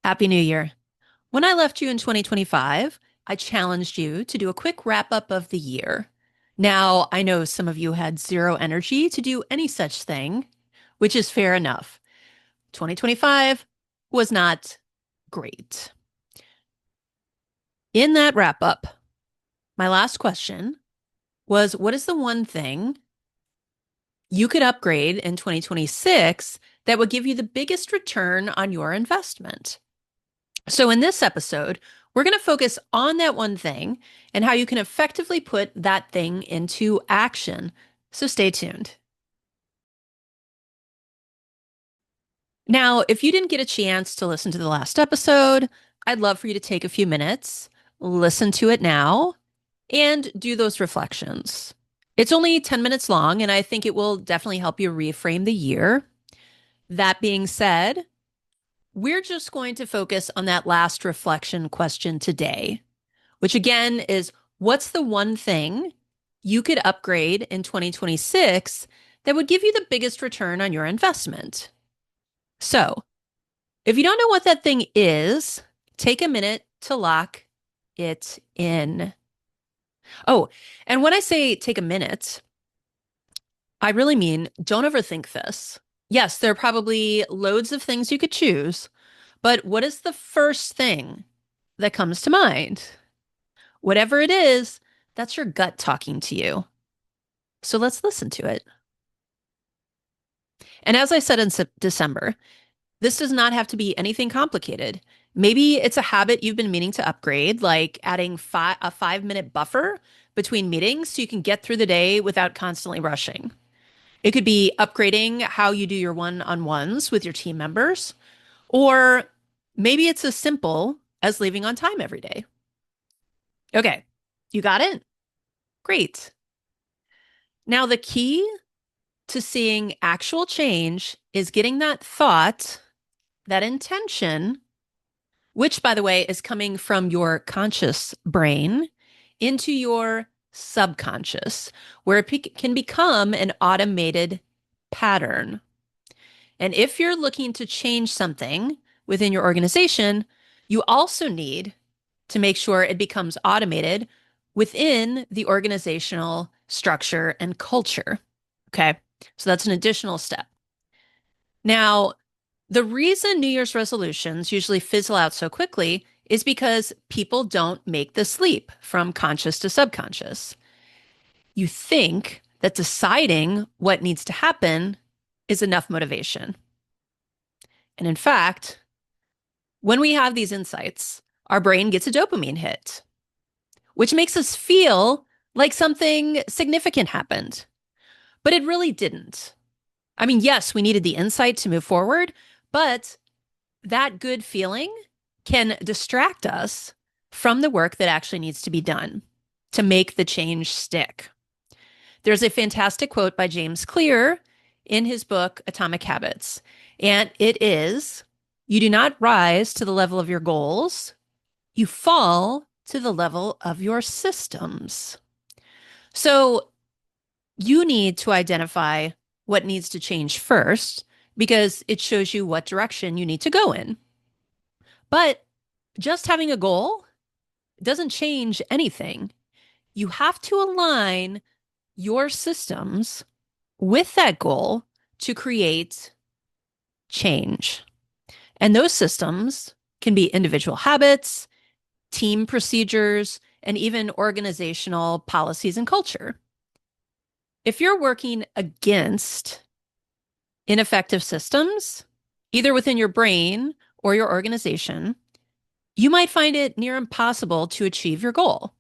Happy New Year. When I left you in 2025, I challenged you to do a quick wrap up of the year. Now, I know some of you had zero energy to do any such thing, which is fair enough. 2025 was not great. In that wrap up, my last question was, what is the one thing you could upgrade in 2026 that would give you the biggest return on your investment? So, in this episode, we're going to focus on that one thing and how you can effectively put that thing into action. So, stay tuned. Now, if you didn't get a chance to listen to the last episode, I'd love for you to take a few minutes, listen to it now, and do those reflections. It's only 10 minutes long, and I think it will definitely help you reframe the year. That being said, we're just going to focus on that last reflection question today, which again is what's the one thing you could upgrade in 2026 that would give you the biggest return on your investment? So, if you don't know what that thing is, take a minute to lock it in. Oh, and when I say take a minute, I really mean don't overthink this. Yes, there are probably loads of things you could choose, but what is the first thing that comes to mind? Whatever it is, that's your gut talking to you. So let's listen to it. And as I said in December, this does not have to be anything complicated. Maybe it's a habit you've been meaning to upgrade, like adding a 5 minute buffer between meetings so you can get through the day without constantly rushing. It could be upgrading how you do your one on ones with your team members, or maybe it's as simple as leaving on time every day. Okay, you got it? Great. Now, the key to seeing actual change is getting that thought, that intention, which, by the way, is coming from your conscious brain into your subconscious, where it can become an automated pattern. And if you're looking to change something within your organization, you also need to make sure it becomes automated within the organizational structure and culture. Okay. So that's an additional step. Now, the reason New Year's resolutions usually fizzle out so quickly is because people don't make this leap from conscious to subconscious. You think that deciding what needs to happen is enough motivation. And in fact, when we have these insights, our brain gets a dopamine hit, which makes us feel like something significant happened. But it really didn't. I mean, yes, we needed the insight to move forward, but that good feeling can distract us from the work that actually needs to be done to make the change stick. There's a fantastic quote by James Clear in his book, Atomic Habits, and it is, you do not rise to the level of your goals, you fall to the level of your systems. So you need to identify what needs to change first because it shows you what direction you need to go in. But just having a goal doesn't change anything. You have to align your systems with that goal to create change. And those systems can be individual habits, team procedures, and even organizational policies and culture. If you're working against ineffective systems, either within your brain or your organization, you might find it near impossible to achieve your goal.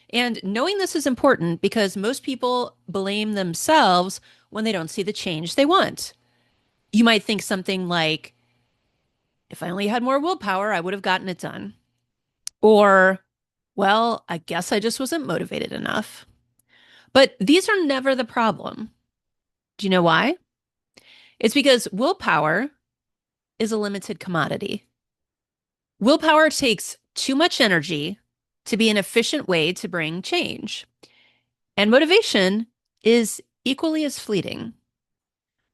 And knowing this is important because most people blame themselves when they don't see the change they want. You might think something like, if I only had more willpower, I would have gotten it done. Or, well, I guess I just wasn't motivated enough. But these are never the problem. Do you know why? It's because willpower is a limited commodity. Willpower takes too much energy to be an efficient way to bring change. And motivation is equally as fleeting.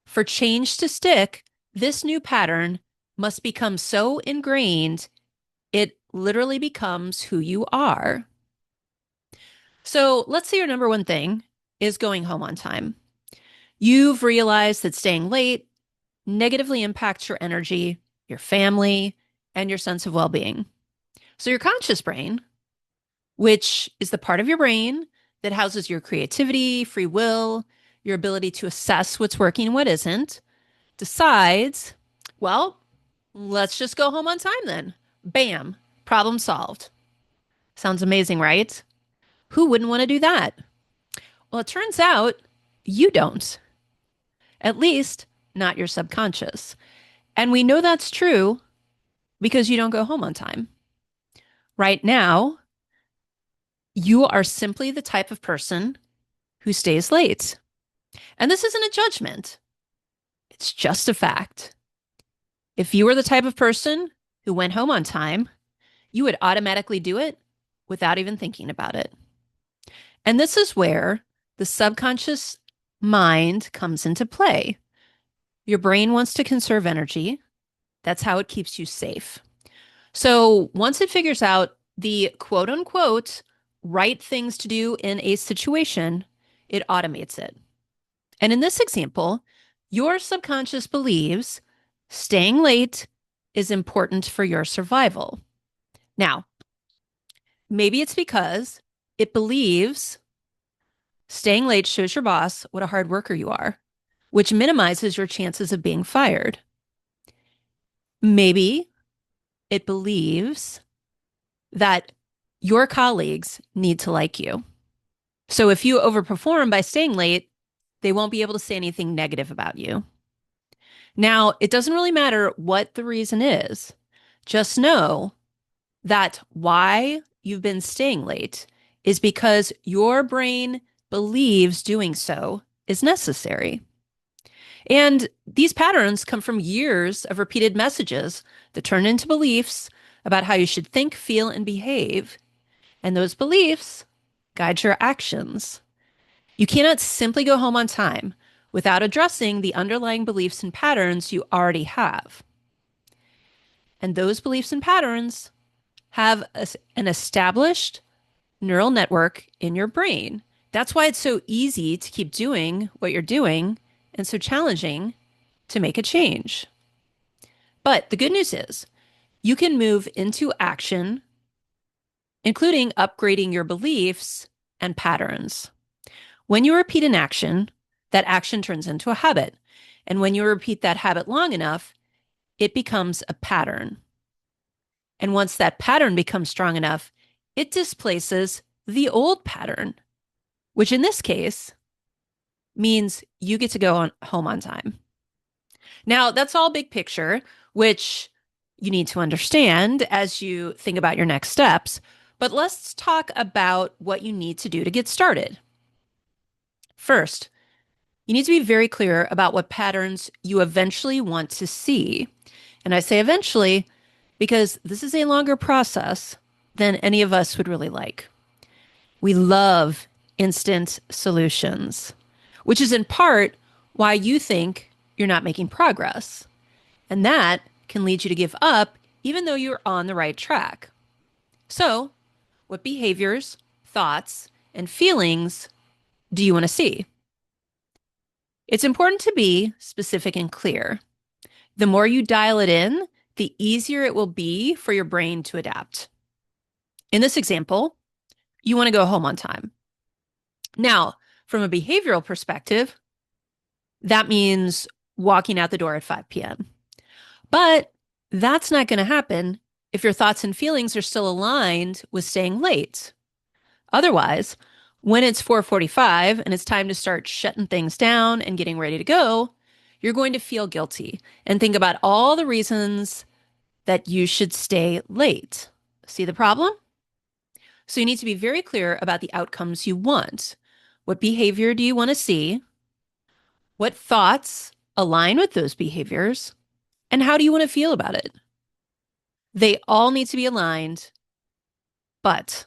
For change to stick, this new pattern must become so ingrained, it literally becomes who you are. So let's say your number one thing is going home on time. You've realized that staying late negatively impacts your energy, your family, and your sense of well being. So your conscious brain, which is the part of your brain that houses your creativity, free will, your ability to assess what's working and what isn't, decides, well, let's just go home on time then. Bam, problem solved. Sounds amazing, right? Who wouldn't want to do that? Well, it turns out you don't, at least not your subconscious. And we know that's true because you don't go home on time. Right now, you are simply the type of person who stays late. And this isn't a judgment, it's just a fact. If you were the type of person who went home on time, you would automatically do it without even thinking about it. And this is where the subconscious mind comes into play. Your brain wants to conserve energy. That's how it keeps you safe. So once it figures out the quote unquote right things to do in a situation, it automates it. And in this example, your subconscious believes staying late is important for your survival. Now, maybe it's because it believes staying late shows your boss what a hard worker you are, which minimizes your chances of being fired. Maybe it believes that your colleagues need to like you. So if you overperform by staying late, they won't be able to say anything negative about you. Now, it doesn't really matter what the reason is. Just know that why you've been staying late is because your brain believes doing so is necessary. And these patterns come from years of repeated messages that turn into beliefs about how you should think, feel, and behave. And those beliefs guide your actions. You cannot simply go home on time without addressing the underlying beliefs and patterns you already have. And those beliefs and patterns have an established neural network in your brain. That's why it's so easy to keep doing what you're doing and so challenging to make a change. But the good news is you can move into action, including upgrading your beliefs and patterns. When you repeat an action, that action turns into a habit. And when you repeat that habit long enough, it becomes a pattern. And once that pattern becomes strong enough, it displaces the old pattern, which in this case means you get to go home on time. Now, that's all big picture, which you need to understand as you think about your next steps. But let's talk about what you need to do to get started. First, you need to be very clear about what patterns you eventually want to see. And I say eventually because this is a longer process than any of us would really like. We love instant solutions, which is in part why you think you're not making progress. And that can lead you to give up even though you're on the right track. So, what behaviors, thoughts, and feelings do you want to see? It's important to be specific and clear. The more you dial it in, the easier it will be for your brain to adapt. In this example, you want to go home on time. Now, from a behavioral perspective, that means walking out the door at 5 p.m. But that's not going to happen if your thoughts and feelings are still aligned with staying late. Otherwise, when it's 4:45 and it's time to start shutting things down and getting ready to go, you're going to feel guilty and think about all the reasons that you should stay late. See the problem? So you need to be very clear about the outcomes you want. What behavior do you want to see? What thoughts align with those behaviors? And how do you want to feel about it? They all need to be aligned, but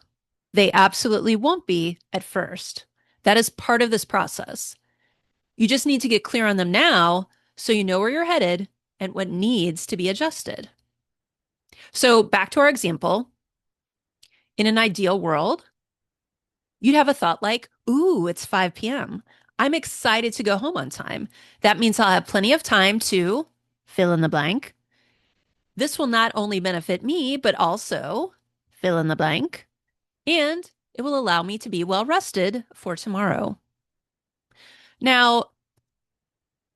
they absolutely won't be at first. That is part of this process. You just need to get clear on them now so you know where you're headed and what needs to be adjusted. So back to our example, in an ideal world, you'd have a thought like, ooh, it's 5 p.m. I'm excited to go home on time. That means I'll have plenty of time to fill in the blank. This will not only benefit me, but also fill in the blank. And it will allow me to be well rested for tomorrow. Now,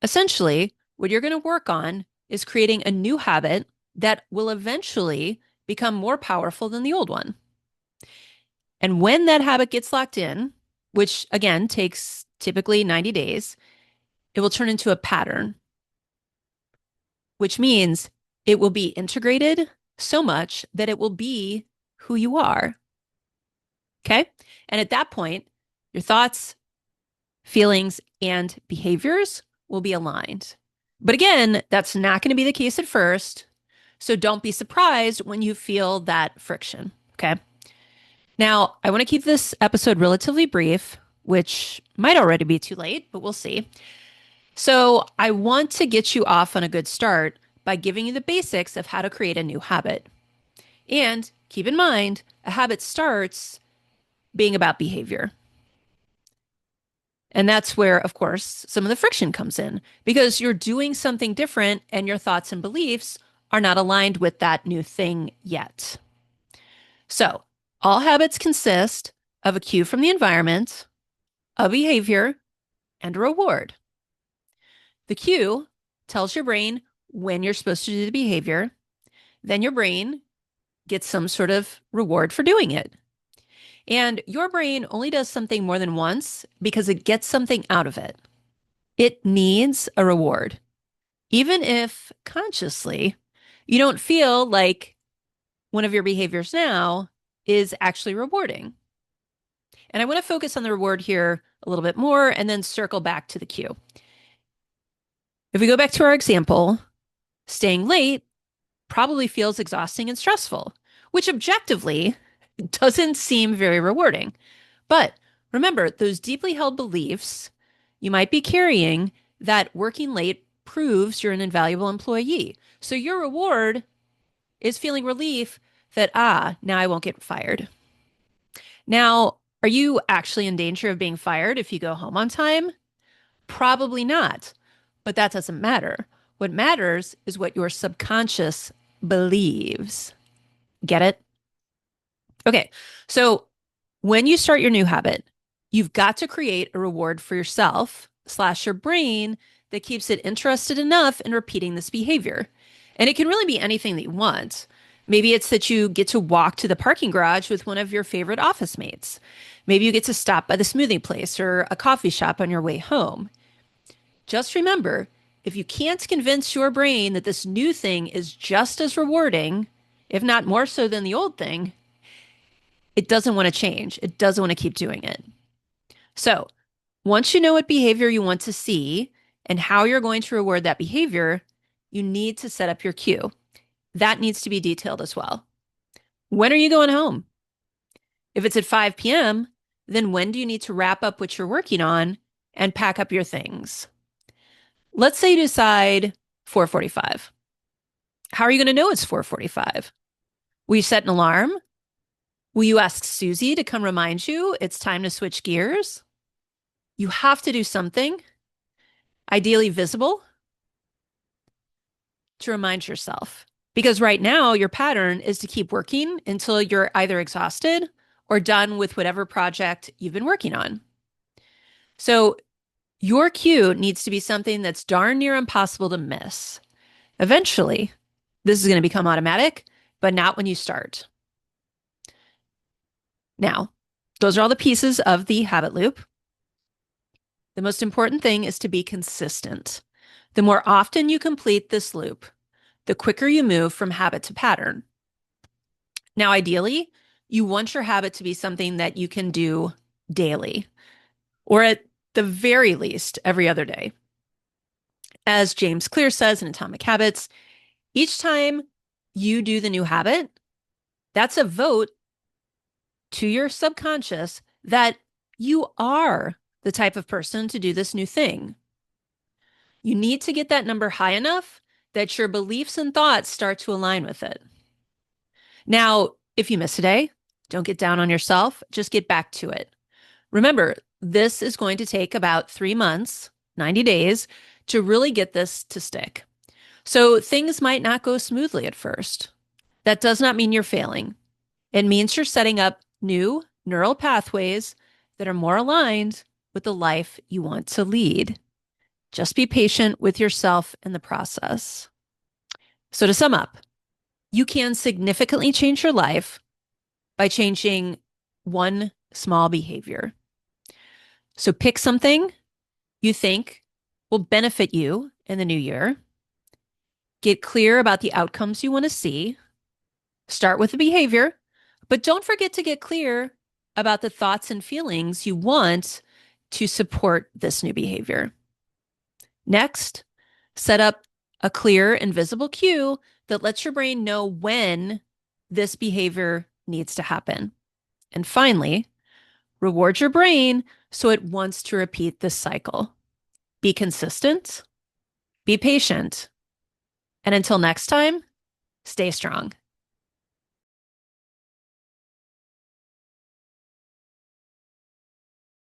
essentially, what you're going to work on is creating a new habit that will eventually become more powerful than the old one. And when that habit gets locked in, which again takes typically 90 days, it will turn into a pattern, which means it will be integrated so much that it will be who you are. Okay. And at that point, your thoughts, feelings, and behaviors will be aligned. But again, that's not going to be the case at first. So don't be surprised when you feel that friction. Okay. Now, I want to keep this episode relatively brief, which might already be too late, but we'll see. So I want to get you off on a good start by giving you the basics of how to create a new habit. And keep in mind, a habit starts being about behavior. And that's where, of course, some of the friction comes in because you're doing something different and your thoughts and beliefs are not aligned with that new thing yet. So, all habits consist of a cue from the environment, a behavior, and a reward. The cue tells your brain when you're supposed to do the behavior. Then your brain gets some sort of reward for doing it. And your brain only does something more than once because it gets something out of it. It needs a reward. Even if consciously you don't feel like one of your behaviors now is actually rewarding. And I want to focus on the reward here a little bit more and then circle back to the cue. If we go back to our example, staying late probably feels exhausting and stressful, which objectively doesn't seem very rewarding. But remember, those deeply held beliefs you might be carrying that working late proves you're an invaluable employee. So your reward is feeling relief that, now I won't get fired. Now, are you actually in danger of being fired if you go home on time? Probably not, but that doesn't matter. What matters is what your subconscious believes. Get it? Okay, so when you start your new habit, you've got to create a reward for yourself / your brain that keeps it interested enough in repeating this behavior. And it can really be anything that you want. Maybe it's that you get to walk to the parking garage with one of your favorite office mates. Maybe you get to stop by the smoothie place or a coffee shop on your way home. Just remember, if you can't convince your brain that this new thing is just as rewarding, if not more so than the old thing, it doesn't want to change. It doesn't want to keep doing it. So once you know what behavior you want to see and how you're going to reward that behavior, you need to set up your cue. That needs to be detailed as well. When are you going home? If it's at 5 p.m., then when do you need to wrap up what you're working on and pack up your things? Let's say you decide 4:45. How are you going to know it's 4:45? Will you set an alarm? Will you ask Susie to come remind you it's time to switch gears? You have to do something, ideally visible, to remind yourself. Because right now, your pattern is to keep working until you're either exhausted or done with whatever project you've been working on. So your cue needs to be something that's darn near impossible to miss. Eventually, this is going to become automatic, but not when you start. Now, those are all the pieces of the habit loop. The most important thing is to be consistent. The more often you complete this loop, the quicker you move from habit to pattern. Now, ideally, you want your habit to be something that you can do daily, or at the very least, every other day. As James Clear says in Atomic Habits, each time you do the new habit, that's a vote to your subconscious that you are the type of person to do this new thing. You need to get that number high enough that your beliefs and thoughts start to align with it. Now, if you miss a day, don't get down on yourself, just get back to it. Remember, this is going to take about 3 months, 90 days to really get this to stick. So things might not go smoothly at first. That does not mean you're failing. It means you're setting up new neural pathways that are more aligned with the life you want to lead. Just be patient with yourself in the process. So to sum up, you can significantly change your life by changing one small behavior. So pick something you think will benefit you in the new year. Get clear about the outcomes you want to see. Start with the behavior, but don't forget to get clear about the thoughts and feelings you want to support this new behavior. Next, set up a clear and visible cue that lets your brain know when this behavior needs to happen. And finally, reward your brain so it wants to repeat this cycle. Be consistent, be patient, and until next time, stay strong.